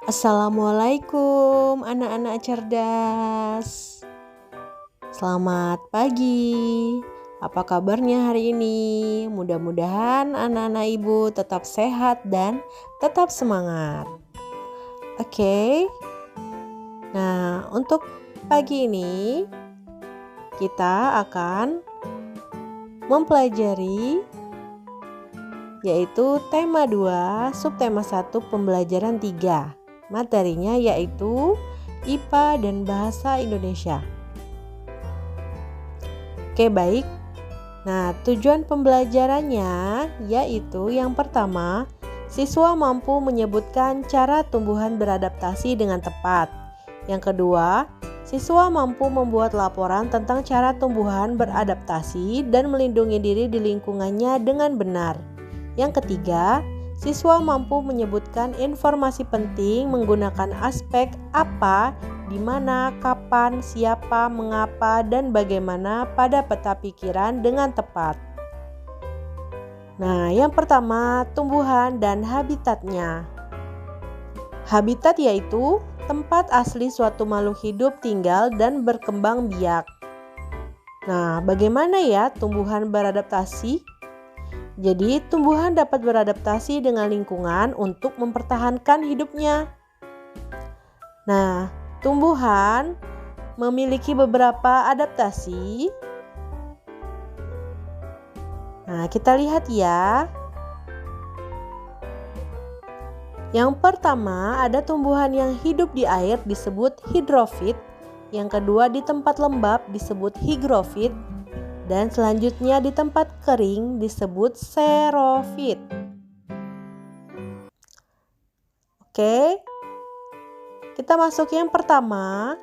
Assalamualaikum anak-anak cerdas. Selamat pagi. Apa kabarnya hari ini? Mudah-mudahan anak-anak ibu tetap sehat dan tetap semangat. Oke. Nah, untuk pagi ini kita akan mempelajari yaitu tema 2, subtema 1, pembelajaran 3. Materinya yaitu IPA dan Bahasa Indonesia. Oke, baik. Nah, tujuan pembelajarannya yaitu yang pertama, siswa mampu menyebutkan cara tumbuhan beradaptasi dengan tepat. Yang kedua, siswa mampu membuat laporan tentang cara tumbuhan beradaptasi dan melindungi diri di lingkungannya dengan benar. Yang ketiga, siswa mampu menyebutkan informasi penting menggunakan aspek apa, di mana, kapan, siapa, mengapa, dan bagaimana pada peta pikiran dengan tepat. Nah, yang pertama, tumbuhan dan habitatnya. Habitat yaitu tempat asli suatu makhluk hidup tinggal dan berkembang biak. Nah, bagaimana ya tumbuhan beradaptasi? Jadi, tumbuhan dapat beradaptasi dengan lingkungan untuk mempertahankan hidupnya. Nah, tumbuhan memiliki beberapa adaptasi. Nah, kita lihat ya. Yang pertama, ada tumbuhan yang hidup di air disebut hidrofit. Yang kedua, di tempat lembab disebut higrofit. Dan selanjutnya di tempat kering disebut xerofit. Oke, kita masuk yang pertama,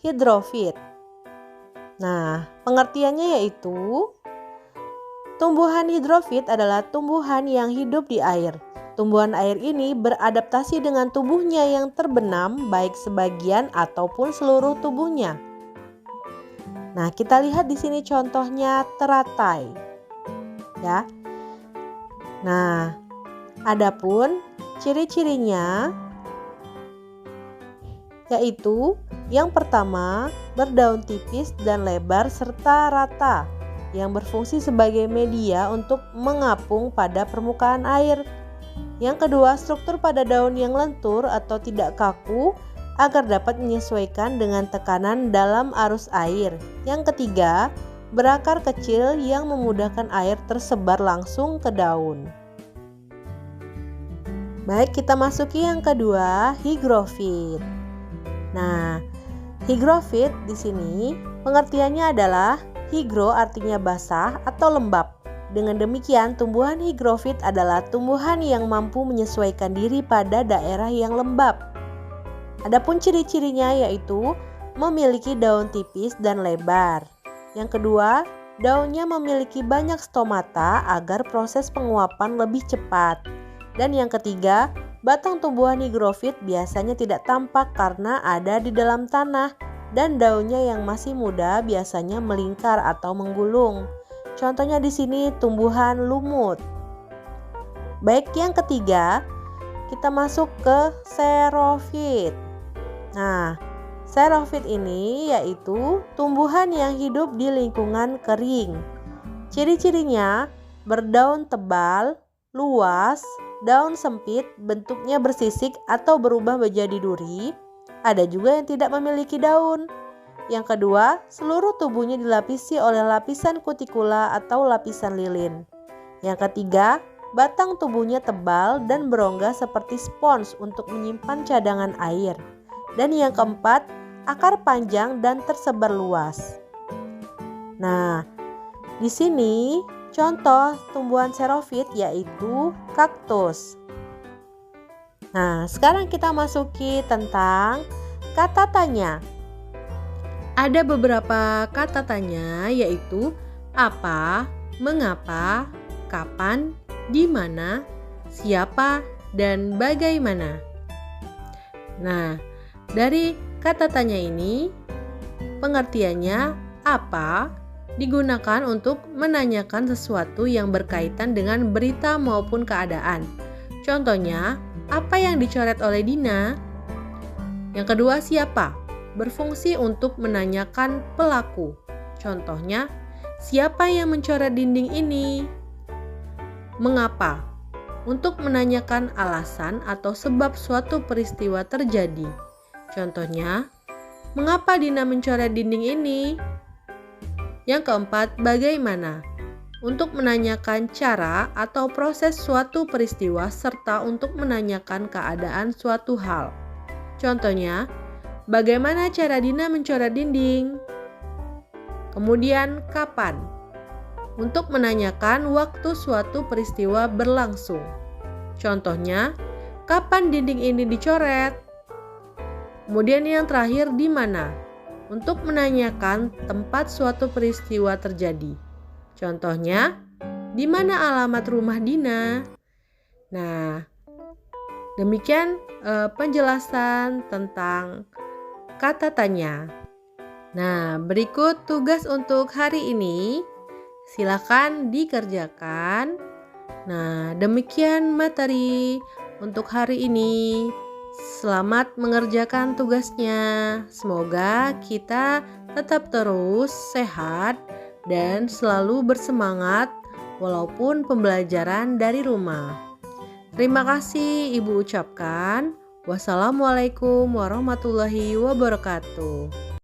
hidrofit. Nah, pengertiannya yaitu tumbuhan hidrofit adalah tumbuhan yang hidup di air. Tumbuhan air ini beradaptasi dengan tubuhnya yang terbenam, baik sebagian ataupun seluruh tubuhnya. Nah, kita lihat di sini contohnya teratai. Ya. Nah, adapun ciri-cirinya yaitu yang pertama, berdaun tipis dan lebar serta rata yang berfungsi sebagai media untuk mengapung pada permukaan air. Yang kedua, struktur pada daun yang lentur atau tidak kaku agar dapat menyesuaikan dengan tekanan dalam arus air. Yang ketiga, berakar kecil yang memudahkan air tersebar langsung ke daun. Baik, kita masuki yang kedua, higrofit. Nah, higrofit di sini pengertiannya adalah higro artinya basah atau lembab. Dengan demikian, tumbuhan higrofit adalah tumbuhan yang mampu menyesuaikan diri pada daerah yang lembab. Adapun ciri-cirinya yaitu memiliki daun tipis dan lebar. Yang kedua, daunnya memiliki banyak stomata agar proses penguapan lebih cepat. Dan yang ketiga, batang tumbuhan higrofit biasanya tidak tampak karena ada di dalam tanah dan daunnya yang masih muda biasanya melingkar atau menggulung. Contohnya di sini tumbuhan lumut. Baik, yang ketiga, kita masuk ke xerofit. Nah, xerofit ini yaitu tumbuhan yang hidup di lingkungan kering. Ciri-cirinya berdaun tebal, luas, daun sempit, bentuknya bersisik atau berubah menjadi duri. Ada juga yang tidak memiliki daun. Yang kedua, seluruh tubuhnya dilapisi oleh lapisan kutikula atau lapisan lilin. Yang ketiga, batang tubuhnya tebal dan berongga seperti spons untuk menyimpan cadangan air. Dan yang keempat, akar panjang dan tersebar luas. Nah, di sini contoh tumbuhan xerofit yaitu kaktus. Nah, sekarang kita masuki tentang kata tanya. Ada beberapa kata tanya yaitu apa, mengapa, kapan, di mana, siapa, dan bagaimana. Nah, dari kata tanya ini, pengertiannya apa digunakan untuk menanyakan sesuatu yang berkaitan dengan berita maupun keadaan. Contohnya, apa yang dicoret oleh Dina? Yang kedua, siapa? Berfungsi untuk menanyakan pelaku. Contohnya, siapa yang mencoret dinding ini? Mengapa? Untuk menanyakan alasan atau sebab suatu peristiwa terjadi. Contohnya, mengapa Dina mencoret dinding ini? Yang keempat, bagaimana? Untuk menanyakan cara atau proses suatu peristiwa serta untuk menanyakan keadaan suatu hal. Contohnya, bagaimana cara Dina mencoret dinding? Kemudian, kapan? Untuk menanyakan waktu suatu peristiwa berlangsung. Contohnya, kapan dinding ini dicoret? Kemudian yang terakhir, di mana? Untuk menanyakan tempat suatu peristiwa terjadi. Contohnya, di mana alamat rumah Dina? Nah, demikian penjelasan tentang kata tanya. Nah, berikut tugas untuk hari ini. Silakan dikerjakan. Nah, demikian materi untuk hari ini. Selamat mengerjakan tugasnya. Semoga kita tetap terus sehat dan selalu bersemangat walaupun pembelajaran dari rumah. Terima kasih Ibu ucapkan. Wassalamualaikum warahmatullahi wabarakatuh.